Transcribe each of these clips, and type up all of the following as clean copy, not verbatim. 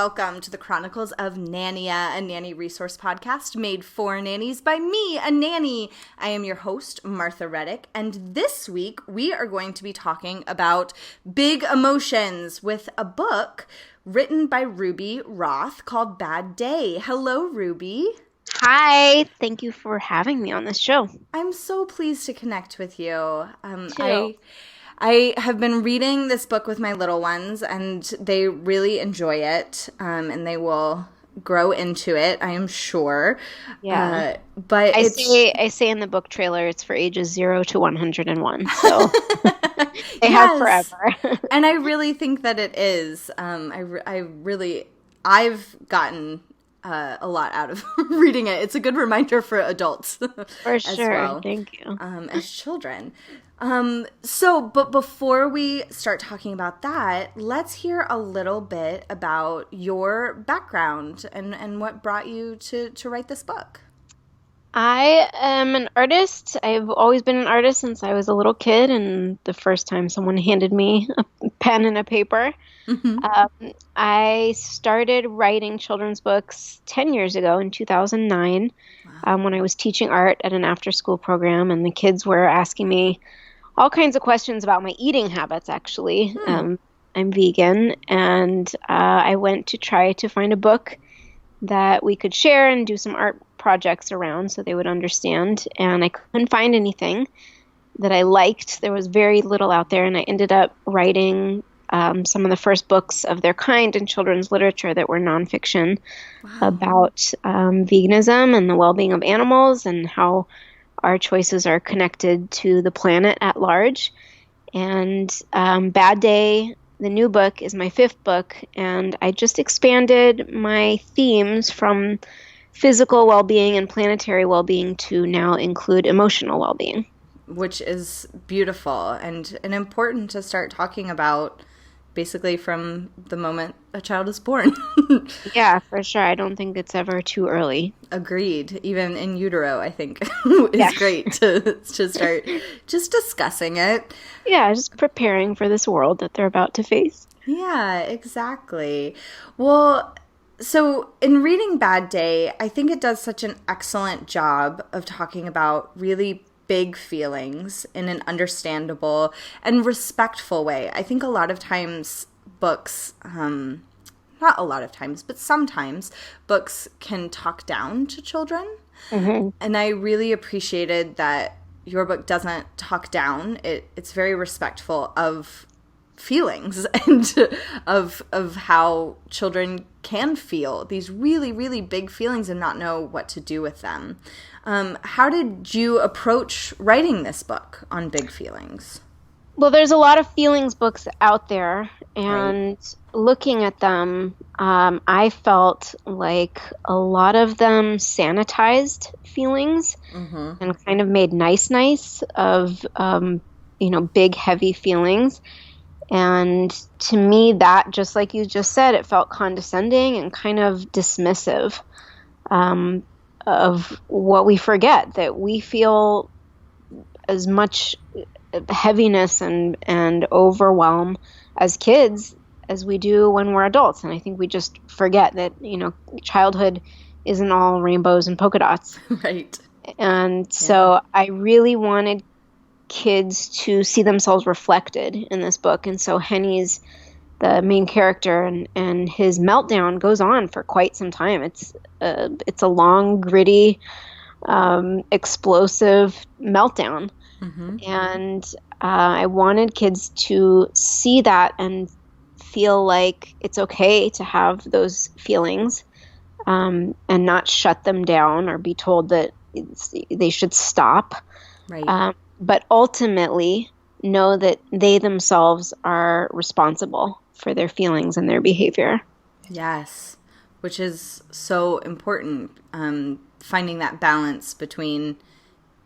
welcome to the Chronicles of Nannia, a nanny resource podcast made for nannies by me, a nanny. I am your host, Martha Reddick, and this week we are going to be talking about big emotions with a book written by Ruby Roth called Bad Day. Hello, Ruby. Hi, thank you for having me on this show. I'm so pleased to connect with you. Too. I have been reading this book with my little ones, and they really enjoy it, and they will grow into it, I am sure. Yeah. But I say in the book trailer it's for ages 0 to 101, so they have forever. And I really think that it is. I've gotten a lot out of reading it. It's a good reminder for adults For as sure. well, Thank you. as children. But before we start talking about that, let's hear a little bit about your background and what brought you to write this book. I am an artist. I've always been an artist since I was a little kid, and the first time someone handed me a pen and a paper. Mm-hmm. I started writing children's books 10 years ago in 2009 when I was teaching art at an after-school program, and the kids were asking me all kinds of questions about my eating habits, actually. I'm vegan, and I went to try to find a book that we could share and do some art projects around so they would understand, and I couldn't find anything that I liked. There was very little out there, and I ended up writing some of the first books of their kind in children's literature that were nonfiction about veganism and the well-being of animals and how our choices are connected to the planet at large. And Bad Day, the new book, is my 5th book, and I just expanded my themes from physical well-being and planetary well-being to now include emotional well-being. Which is beautiful and important to start talking about basically from the moment a child is born. Yeah, for sure. I don't think it's ever too early. Agreed. Even in utero, I think is great to start just discussing it. Yeah, just preparing for this world that they're about to face. Yeah, exactly. Well, so in reading Bad Day, I think it does such an excellent job of talking about really big feelings in an understandable and respectful way. I think a lot of times books, not a lot of times, but sometimes books can talk down to children. Mm-hmm. And I really appreciated that your book doesn't talk down. It's very respectful of feelings and of how children can feel these really, really big feelings and not know what to do with them. How did you approach writing this book on big feelings? Well, there's a lot of feelings books out there, and looking at them, I felt like a lot of them sanitized feelings and kind of made nice of, big, heavy feelings. And to me, that, just like you just said, it felt condescending and kind of dismissive of what we forget, that we feel as much heaviness and overwhelm as kids as we do when we're adults. And I think we just forget that, childhood isn't all rainbows and polka dots. Right. And so I really wanted kids to see themselves reflected in this book. And so Henny's the main character, and his meltdown goes on for quite some time. It's a long, gritty, explosive meltdown. Mm-hmm. And I wanted kids to see that and feel like it's okay to have those feelings, and not shut them down or be told that they should stop. Right. But ultimately know that they themselves are responsible for their feelings and their behavior. Yes, which is so important. Finding that balance between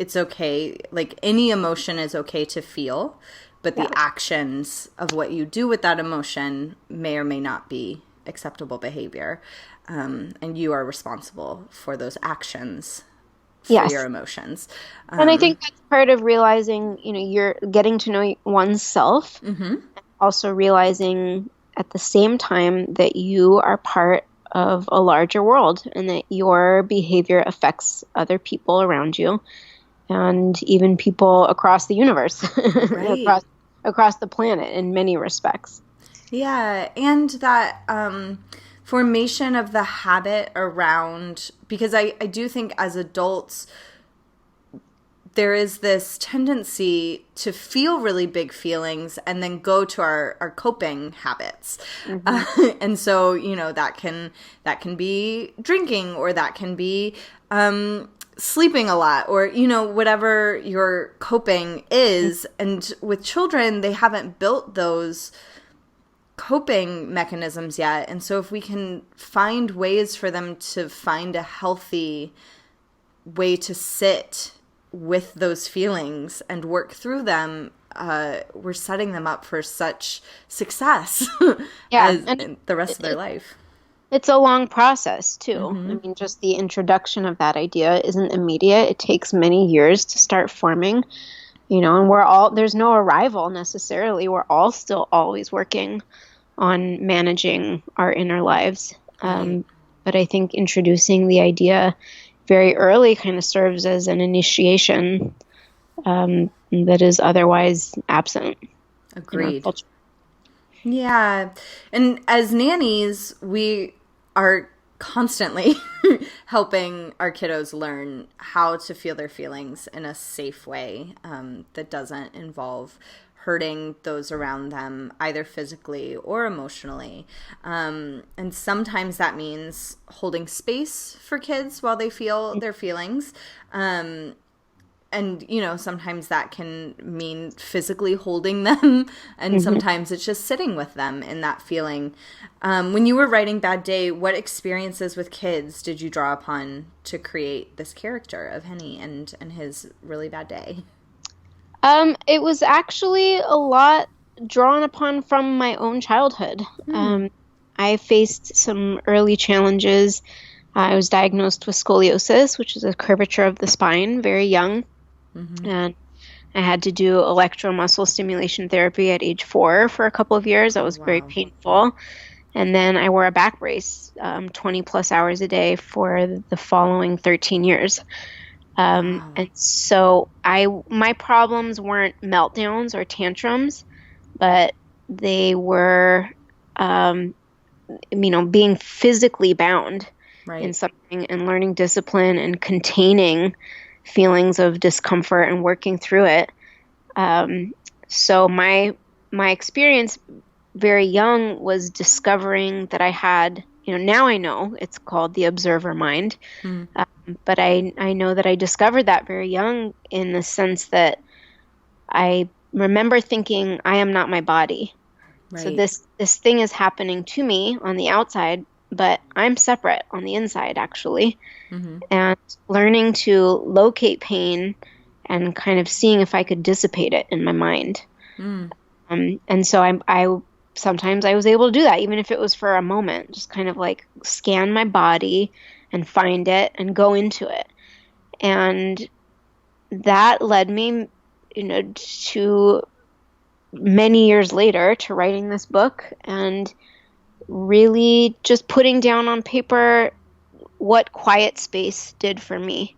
it's okay, like any emotion is okay to feel, but the actions of what you do with that emotion may or may not be acceptable behavior. And you are responsible for those actions, for your emotions. And I think that's part of realizing, you're getting to know oneself, also realizing at the same time that you are part of a larger world and that your behavior affects other people around you and even people across the universe, Right. across the planet in many respects. Yeah, and that formation of the habit around, because I do think as adults, there is this tendency to feel really big feelings and then go to our coping habits. Mm-hmm. And so, that can be drinking, or that can be sleeping a lot, or, whatever your coping is. And with children, they haven't built those coping mechanisms yet. And so if we can find ways for them to find a healthy way to sit with those feelings and work through them, we're setting them up for such success Yeah, as and in the rest of their life. it's a long process too. I Mm-hmm. mean, just the introduction of that idea isn't immediate. It takes many years to start forming, and there's no arrival necessarily. We're all still always working on managing our inner lives. Right. But I think introducing the idea very early kind of serves as an initiation that is otherwise absent in our Agreed. culture. Yeah. And as nannies, we are constantly helping our kiddos learn how to feel their feelings in a safe way, that doesn't involve hurting those around them, either physically or emotionally. And sometimes that means holding space for kids while they feel their feelings. And, sometimes that can mean physically holding them, and Mm-hmm. sometimes it's just sitting with them in that feeling. When you were writing Bad Day, what experiences with kids did you draw upon to create this character of Henny and his really bad day? It was actually a lot drawn upon from my own childhood. I faced some early challenges. I was diagnosed with scoliosis, which is a curvature of the spine, very young. And I had to do electromuscle stimulation therapy at age 4 for a couple of years. That Oh, was very wow. painful. And then I wore a back brace 20 plus hours a day for the following 13 years. Wow. And so my problems weren't meltdowns or tantrums, but they were, being physically bound in Right. something and learning discipline and containing feelings of discomfort and working through it. So my experience very young was discovering that I had, now I know it's called the observer mind. But I know that I discovered that very young in the sense that I remember thinking, I am not my body. So Right. this thing is happening to me on the outside, but I'm separate on the inside, actually. And learning to locate pain and kind of seeing if I could dissipate it in my mind. And so I sometimes I was able to do that, even if it was for a moment, just kind of like scan my body and find it and go into it. And that led me, to many years later to writing this book and really just putting down on paper what quiet space did for me.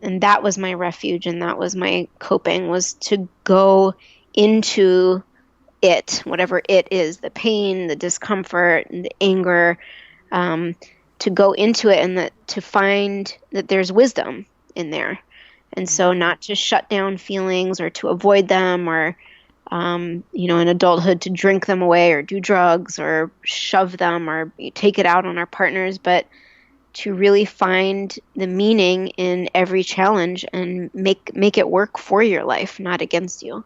And that was my refuge, and that was my coping, was to go into it, whatever it is, the pain, the discomfort, and the anger, to go into it and to find that there's wisdom in there. And so not to shut down feelings or to avoid them or, in adulthood to drink them away or do drugs or shove them or take it out on our partners, but to really find the meaning in every challenge and make it work for your life, not against you.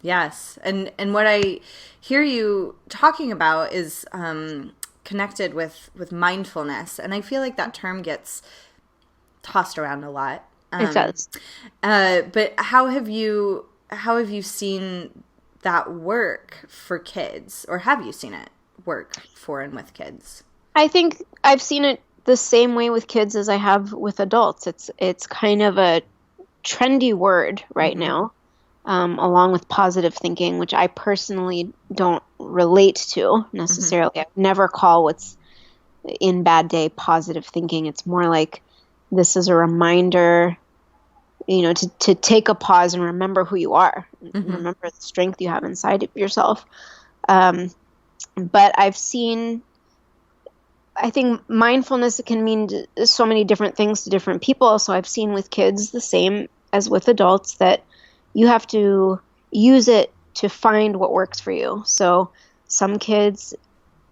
Yes. And what I hear you talking about is connected with mindfulness. And I feel like that term gets tossed around a lot. It does. But how have you seen that work for kids, or have you seen it work for and with kids? I think I've seen it the same way with kids as I have with adults. It's kind of a trendy word right now. along with positive thinking, which I personally don't relate to necessarily. I never call what's in bad day positive thinking. It's more like this is a reminder, to take a pause and remember who you are, and remember the strength you have inside of yourself. But I think mindfulness can mean so many different things to different people. So I've seen with kids the same as with adults, that you have to use it to find what works for you. So some kids,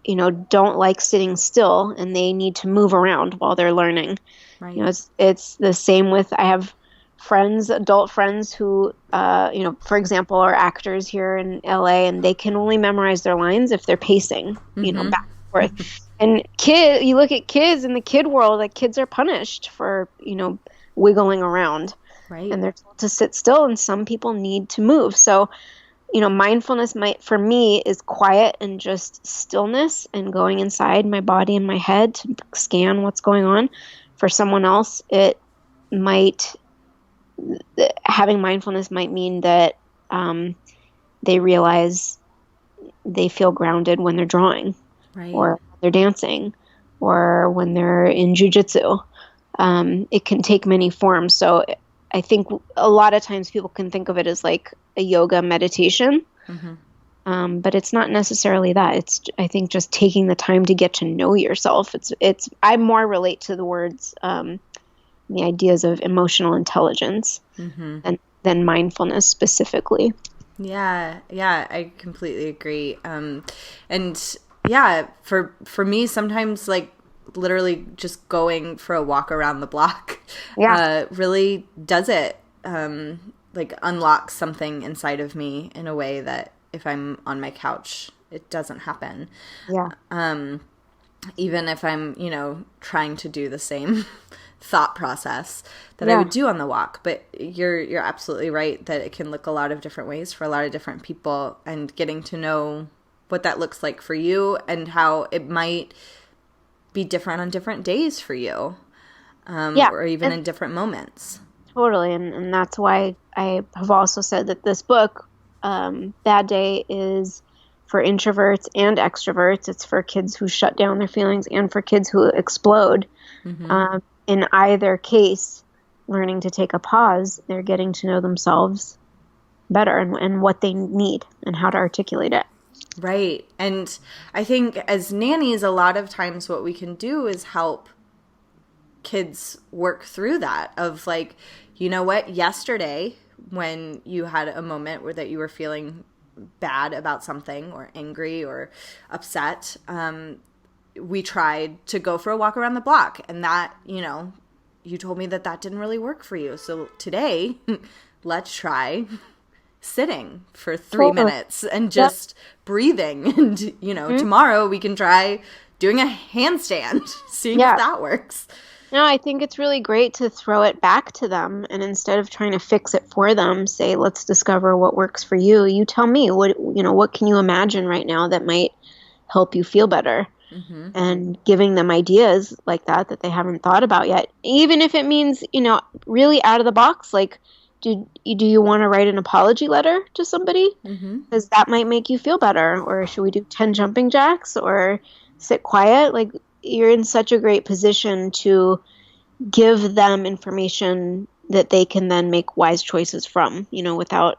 don't like sitting still, and they need to move around while they're learning. Right. It's the same with, I have adult friends who, for example, are actors here in LA, and they can only memorize their lines if they're pacing, back and forth. And you look at kids in the kid world, like kids are punished for, wiggling around. Right. And they're told to sit still, and some people need to move. So, mindfulness for me is quiet and just stillness and going inside my body and my head to scan what's going on. For someone else, having mindfulness might mean that they realize they feel grounded when they're drawing, right, or they're dancing, or when they're in jujitsu. It can take many forms. So I think a lot of times people can think of it as like a yoga meditation, but it's not necessarily that. It's, I think, just taking the time to get to know yourself. I more relate to the words, the ideas of emotional intelligence than mindfulness specifically. Yeah, I completely agree. And yeah, for me, sometimes like literally just going for a walk around the block really does it, like unlocks something inside of me in a way that if I'm on my couch, it doesn't happen. Yeah. Even if I'm, trying to do the same thought process that I would do on the walk. But you're absolutely right that it can look a lot of different ways for a lot of different people, and getting to know what that looks like for you and how it might be different on different days for you, or even in different moments. Totally. And that's why I have also said that this book, Bad Day, is for introverts and extroverts. It's for kids who shut down their feelings and for kids who explode. In either case, learning to take a pause, they're getting to know themselves better and what they need and how to articulate it. Right. And I think as nannies, a lot of times what we can do is help kids work through that of like, you know what, yesterday when you had a moment where that you were feeling bad about something or angry or upset, we tried to go for a walk around the block, and that, you told me that didn't really work for you. So today, let's try sitting for 3 minutes and just breathing. And, tomorrow we can try doing a handstand, seeing if that works. No, I think it's really great to throw it back to them, and instead of trying to fix it for them, say, let's discover what works for you. You tell me what can you imagine right now that might help you feel better? And giving them ideas like that they haven't thought about yet, even if it means, really out of the box, like, do you want to write an apology letter to somebody? Because that might make you feel better. Or should we do 10 jumping jacks or sit quiet? Like, you're in such a great position to give them information that they can then make wise choices from, without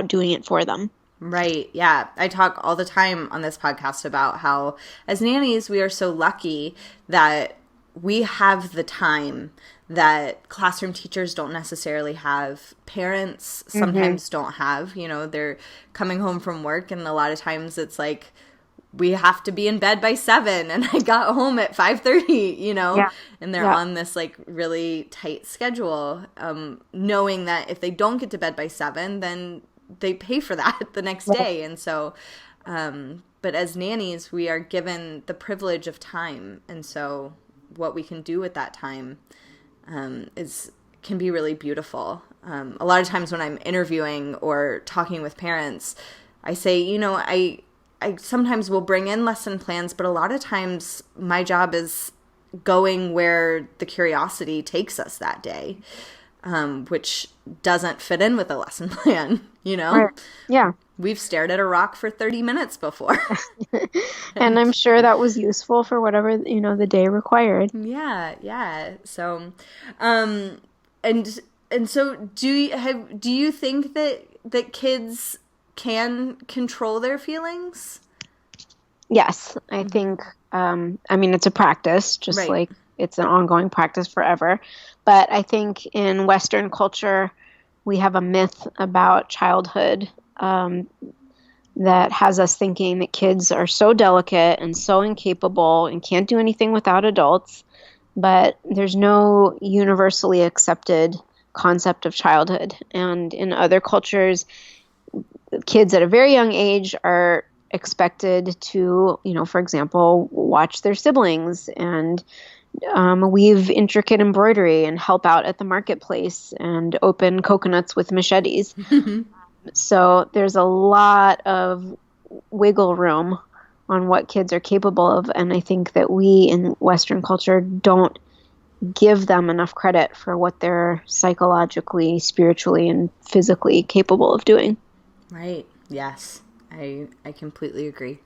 doing it for them. Right. Yeah. I talk all the time on this podcast about how as nannies, we are so lucky that we have the time that classroom teachers don't necessarily have. Parents sometimes don't have, they're coming home from work, and a lot of times it's like, we have to be in bed by 7 and I got home at 5:30, and they're on this like really tight schedule, knowing that if they don't get to bed by 7, then they pay for that the next day. And so, but as nannies, we are given the privilege of time. And so what we can do with that time can be really beautiful. A lot of times when I'm interviewing or talking with parents, I say, I sometimes will bring in lesson plans, but a lot of times my job is going where the curiosity takes us that day. which doesn't fit in with a lesson plan, you know? Right. Yeah. We've stared at a rock for 30 minutes before. And I'm sure that was useful for whatever, the day required. Yeah, yeah. So, um, and so do you think that kids can control their feelings? Yes, I think, it's a practice, just Right. like it's an ongoing practice forever. But I think in Western culture, we have a myth about childhood, that has us thinking that kids are so delicate and so incapable and can't do anything without adults. But there's no universally accepted concept of childhood. And in other cultures, kids at a very young age are expected to, for example, watch their siblings and weave intricate embroidery and help out at the marketplace and open coconuts with machetes. So there's a lot of wiggle room on what kids are capable of. And I think that we in Western culture don't give them enough credit for what they're psychologically, spiritually, and physically capable of doing. Right. Yes. I completely agree.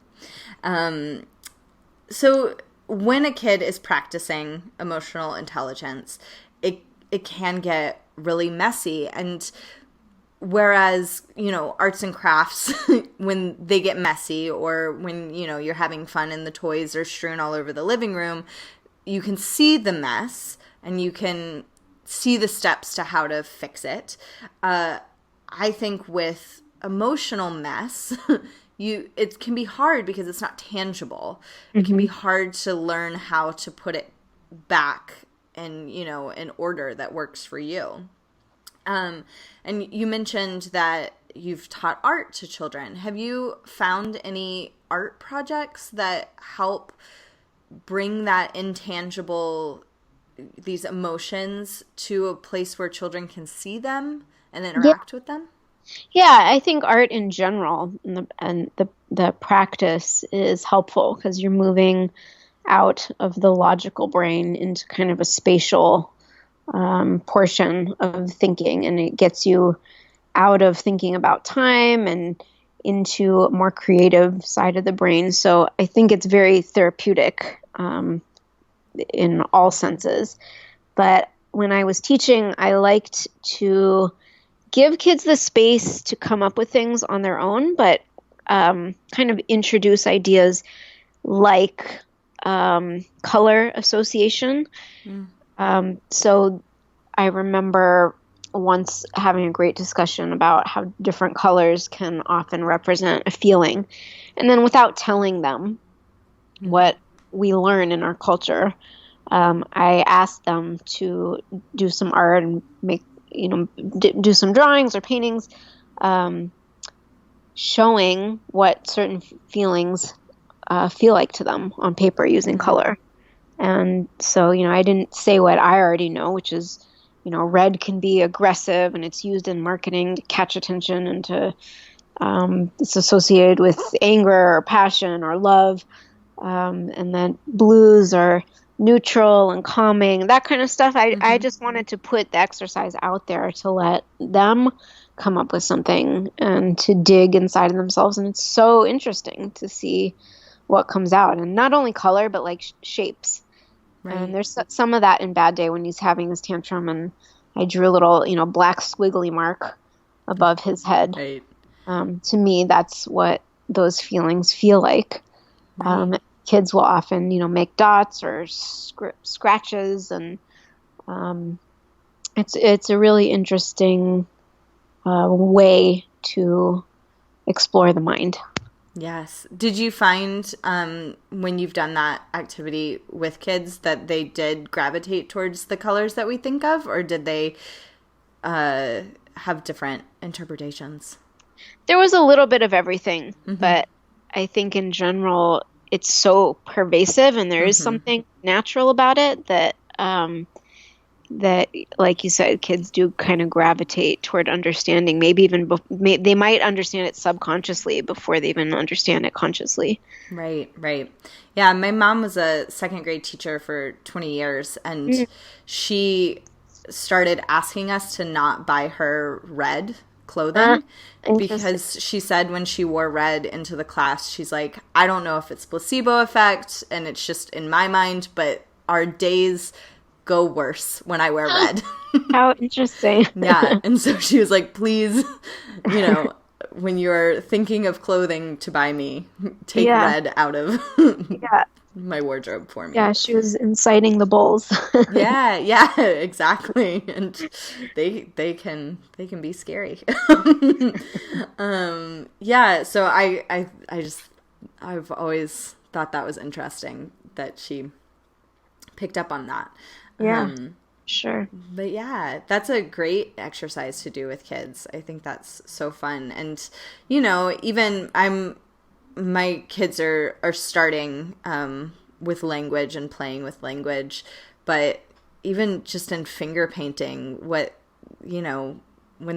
So when a kid is practicing emotional intelligence, it can get really messy. And whereas, arts and crafts, when they get messy or when, you're having fun and the toys are strewn all over the living room, you can see the mess and you can see the steps to how to fix it. I think with emotional mess, it can be hard because it's not tangible. It can be hard to learn how to put it back in, an order that works for you. And you mentioned that you've taught art to children. Have you found any art projects that help bring that intangible, these emotions to a place where children can see them and interact with them? Yeah, I think art in general and the practice is helpful because you're moving out of the logical brain into kind of a spatial portion of thinking, and it gets you out of thinking about time and into a more creative side of the brain. So I think it's very therapeutic in all senses. But when I was teaching, I liked to give kids the space to come up with things on their own, but kind of introduce ideas like color association. So I remember once having a great discussion about how different colors can often represent a feeling. And then without telling them what we learn in our culture, I asked them to do some art and make, do some drawings or paintings, showing what certain feelings feel like to them on paper using color. And so, I didn't say what I already know, which is, red can be aggressive and it's used in marketing to catch attention and to, it's associated with anger or passion or love. And then blues are neutral and calming, that kind of stuff. I just wanted to put the exercise out there to let them come up with something and to dig inside of themselves. And it's so interesting to see what comes out. And not only color, but like shapes. Right. And there's some of that in Bad Day when he's having his tantrum, and I drew a little, black squiggly mark above his head. Right. To me, that's what those feelings feel like. Right. Kids will often, make dots or scratches, and it's a really interesting way to explore the mind. Yes. Did you find when you've done that activity with kids that they did gravitate towards the colors that we think of, or did they have different interpretations? There was a little bit of everything, but I think in general it's so pervasive, and there is something natural about it that that, like you said, kids do kind of gravitate toward understanding. Maybe even they might understand it subconsciously before they even understand it consciously. Right, right. Yeah, my mom was a second grade teacher for 20 years, and she started asking us to not buy her red clothing because she said when she wore red into the class, she's like, I don't know if it's placebo effect and it's just in my mind, but our days go worse when I wear red. How interesting. Yeah. And so she was like, please, when you're thinking of clothing to buy me, take red out of my wardrobe for me. Yeah, she was inciting the bulls. Yeah, exactly. And they can be scary. Yeah, so I've always thought that was interesting that she picked up on that. Yeah. Sure. But yeah, that's a great exercise to do with kids. I think that's so fun. And even my kids are starting with language and playing with language, but even just in finger painting, when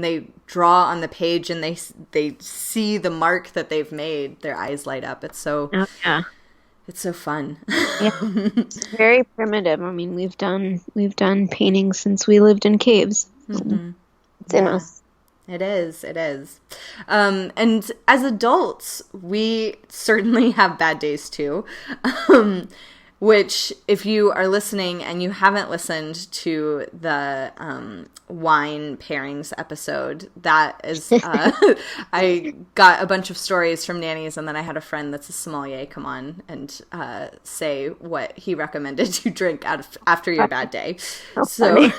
they draw on the page and they see the mark that they've made, their eyes light up. It's so it's so fun. Yeah. It's very primitive. I mean, we've done paintings since we lived in caves. Mm-hmm. It's in us. It is. And as adults, we certainly have bad days too. Which, if you are listening and you haven't listened to the wine pairings episode, that is, I got a bunch of stories from nannies, and then I had a friend that's a sommelier come on and say what he recommended you drink after your bad day. So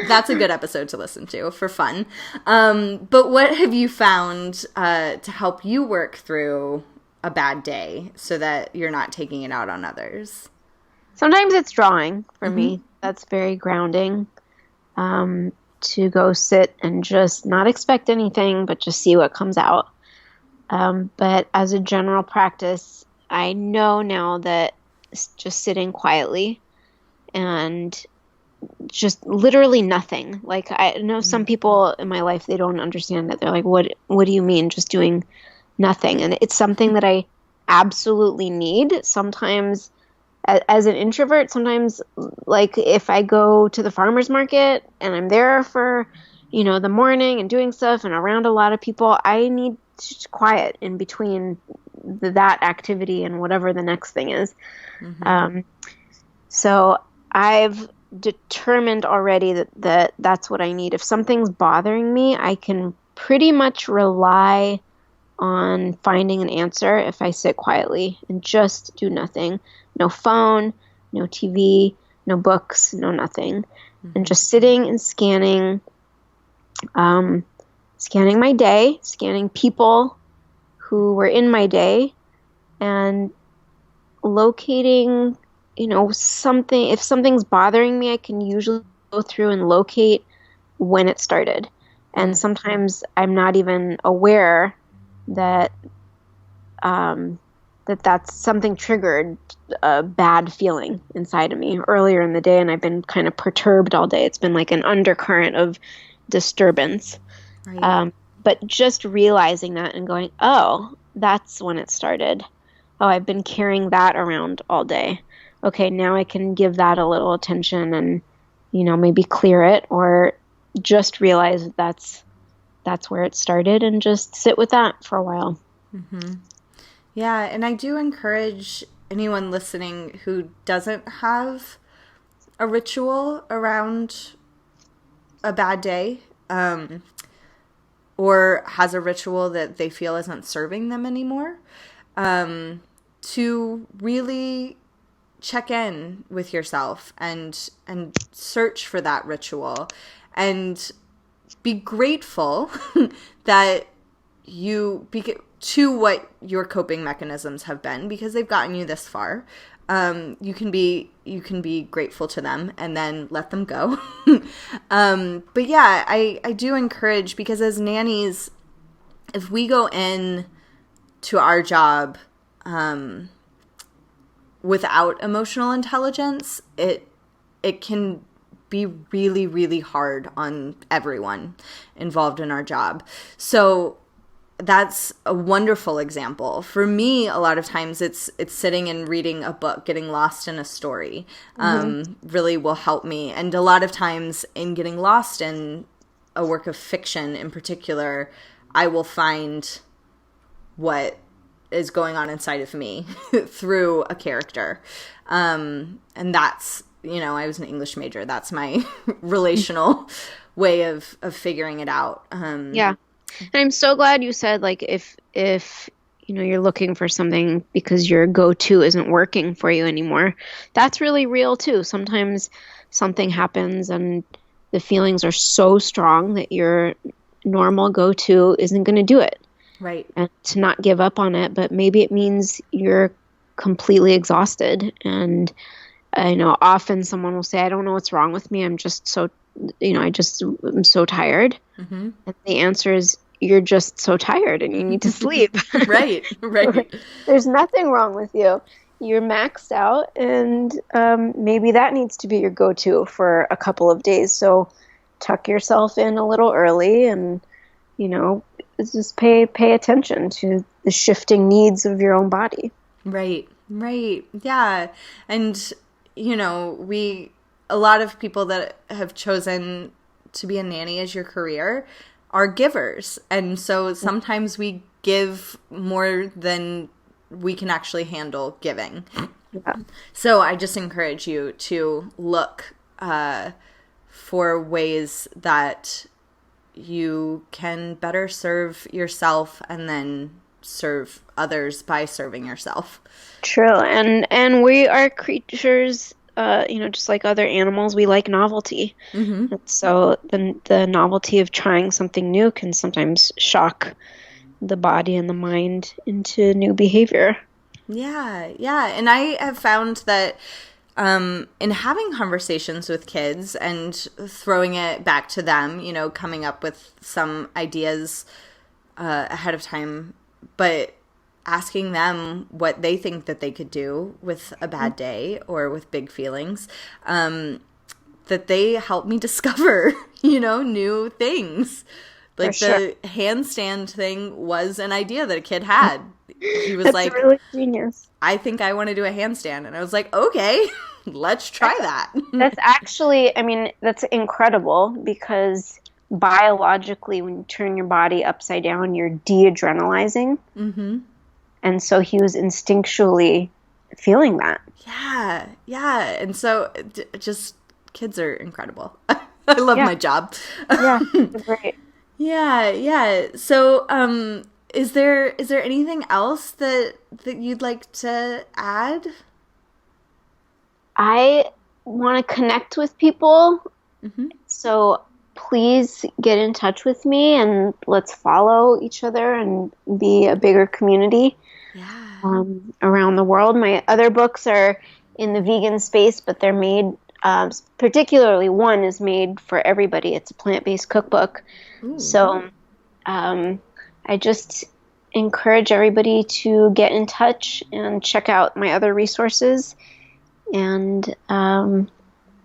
that's a good episode to listen to for fun. But what have you found to help you work through a bad day so that you're not taking it out on others? Sometimes it's drawing for me. That's very grounding. To go sit and just not expect anything, but just see what comes out. But as a general practice, I know now that just sitting quietly and just literally nothing. Like, I know some people in my life, they don't understand that. They're like, what do you mean just doing nothing? And it's something that I absolutely need. Sometimes as an introvert, sometimes, like, if I go to the farmer's market and I'm there for, the morning and doing stuff and around a lot of people, I need quiet in between that activity and whatever the next thing is. So I've determined already that that's what I need. If something's bothering me, I can pretty much rely on finding an answer if I sit quietly and just do nothing. No phone, no TV, no books, no nothing. And just sitting and scanning my day, scanning people who were in my day, and locating, something. If something's bothering me, I can usually go through and locate when it started. And sometimes I'm not even aware that that's something triggered a bad feeling inside of me earlier in the day, and I've been kind of perturbed all day. It's been like an undercurrent of disturbance. Right. But just realizing that and going, oh, that's when it started. Oh, I've been carrying that around all day. Okay, now I can give that a little attention and, maybe clear it, or just realize that's where it started and just sit with that for a while. Mm-hmm. Yeah, and I do encourage anyone listening who doesn't have a ritual around a bad day, or has a ritual that they feel isn't serving them anymore, to really check in with yourself and search for that ritual and be grateful that to what your coping mechanisms have been, because they've gotten you this far. You can be grateful to them and then let them go. But yeah, I do encourage, because as nannies, if we go in to our job without emotional intelligence, it can be really, really hard on everyone involved in our job. So that's a wonderful example. For me, a lot of times it's sitting and reading a book, getting lost in a story, really will help me. And a lot of times in getting lost in a work of fiction in particular, I will find what is going on inside of me through a character. And that's, I was an English major. That's my relational way of figuring it out. Yeah. And I'm so glad you said, like, if you're looking for something because your go-to isn't working for you anymore, that's really real too. Sometimes something happens and the feelings are so strong that your normal go-to isn't going to do it. Right. And to not give up on it, but maybe it means you're completely exhausted. And I know often someone will say, I don't know what's wrong with me. I'm just so, I'm so tired. And the answer is, you're just so tired and you need to sleep. Right. There's nothing wrong with you. You're maxed out, and maybe that needs to be your go-to for a couple of days. So tuck yourself in a little early and, just pay attention to the shifting needs of your own body. Right. Yeah. And, a lot of people that have chosen to be a nanny as your career are givers. And so sometimes we give more than we can actually handle giving. Yeah. So I just encourage you to look for ways that you can better serve yourself and then serve others by serving yourself. True. And we are creatures, just like other animals, we like novelty. And so the novelty of trying something new can sometimes shock the body and the mind into new behavior. Yeah. And I have found that in having conversations with kids and throwing it back to them, coming up with some ideas ahead of time, but asking them what they think that they could do with a bad day or with big feelings, that they help me discover, new things. Like the handstand thing was an idea that a kid had. He was That's like, really genius. I think I want to do a handstand. And I was like, okay, let's try that. That's actually, that's incredible, because biologically, when you turn your body upside down, you're de-adrenalizing. And so he was instinctually feeling that. Yeah. And so just kids are incredible. I love my job. Yeah, great. Yeah. So, is there anything else that you'd like to add? I want to connect with people. So please get in touch with me and let's follow each other and be a bigger community around the world. My other books are in the vegan space, but they're made, particularly one is made for everybody. It's a plant-based cookbook. Ooh. So I just encourage everybody to get in touch and check out my other resources. And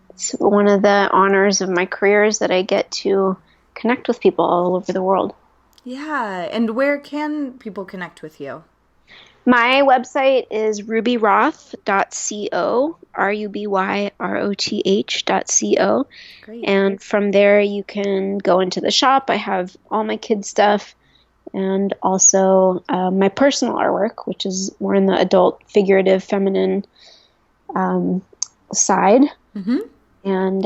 it's one of the honors of my career is that I get to connect with people all over the world. Yeah. And where can people connect with you? My website is rubyroth.co, rubyroth.co. Great. And from there you can go into the shop. I have all my kids' stuff and also my personal artwork, which is more in the adult, figurative, feminine side. And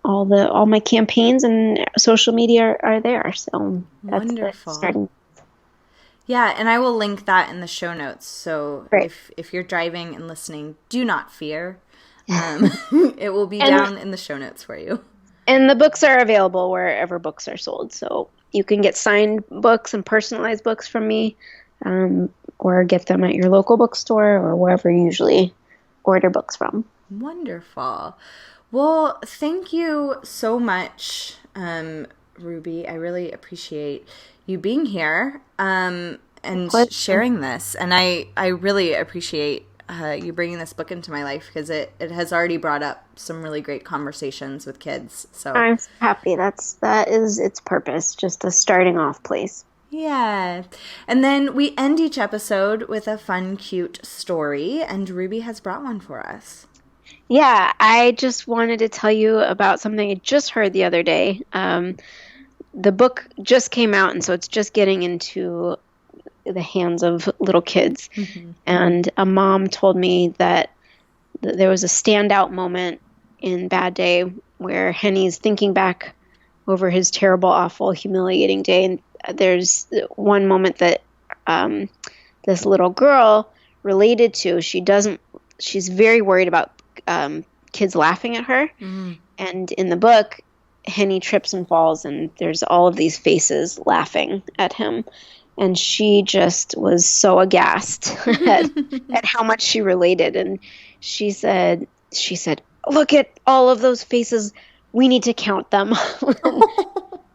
all my campaigns and social media are there. So that's wonderful. Starting. Yeah, and I will link that in the show notes. So if you're driving and listening, do not fear. It will be down in the show notes for you. And the books are available wherever books are sold. So you can get signed books and personalized books from me, or get them at your local bookstore or wherever you usually order books from. Wonderful. Well, thank you so much, Ruby. I really appreciate you being here and sharing this. And I really appreciate you bringing this book into my life, because it has already brought up some really great conversations with kids. So I'm happy. That is its purpose, just a starting off place. Yeah. And then we end each episode with a fun, cute story, and Ruby has brought one for us. Yeah, I just wanted to tell you about something I just heard the other day. The book just came out, and so it's just getting into the hands of little kids. Mm-hmm. And a mom told me that there was a standout moment in Bad Day where Henny's thinking back over his terrible, awful, humiliating day. And there's one moment that this little girl related to. She's very worried about kids laughing at her. Mm-hmm. And in the book, Henny trips and falls, and there's all of these faces laughing at him. And she just was so aghast at how much she related. And she said, "Look at all of those faces. We need to count them."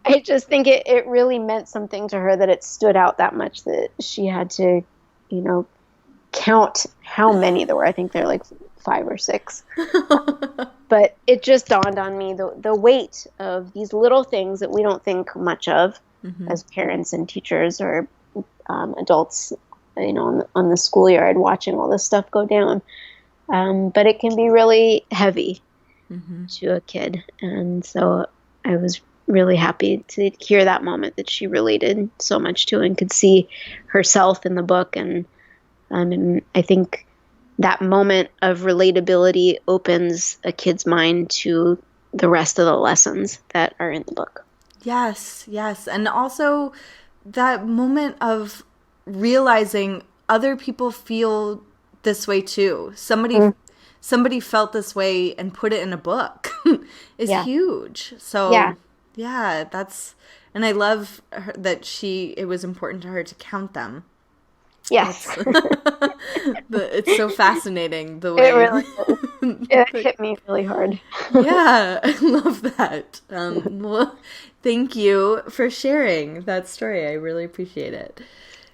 I just think it really meant something to her that it stood out that much that she had to, count how many there were. I think there are like 5 or 6. But it just dawned on me the weight of these little things that we don't think much of as parents and teachers or adults, on the schoolyard watching all this stuff go down. But it can be really heavy to a kid. And so I was really happy to hear that moment that she related so much to and could see herself in the book. And I think that moment of relatability opens a kid's mind to the rest of the lessons that are in the book. Yes. And also that moment of realizing other people feel this way too. Somebody felt this way and put it in a book is huge. So yeah, and I love that it was important to her to count them. Yes. It's so fascinating the way it really is. It hit me really hard. Yeah, I love that. Well, thank you for sharing that story. I really appreciate it.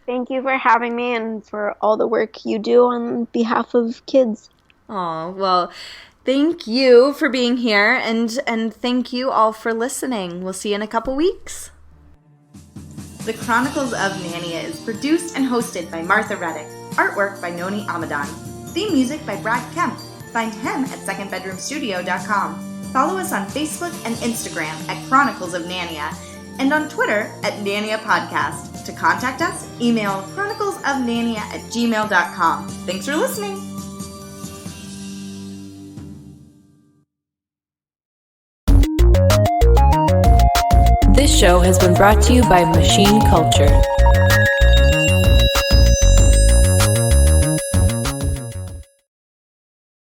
Thank you for having me and for all the work you do on behalf of kids. Oh, well, thank you for being here, and thank you all for listening. We'll see you in a couple weeks. The Chronicles of Nannia is produced and hosted by Martha Reddick. Artwork by Noni Amadan. Theme music by Brad Kemp. Find him at secondbedroomstudio.com. Follow us on Facebook and Instagram at Chronicles of Nannia, and on Twitter at Nannia Podcast. To contact us, email chroniclesofnannia@gmail.com. Thanks for listening. This show has been brought to you by Machine Culture.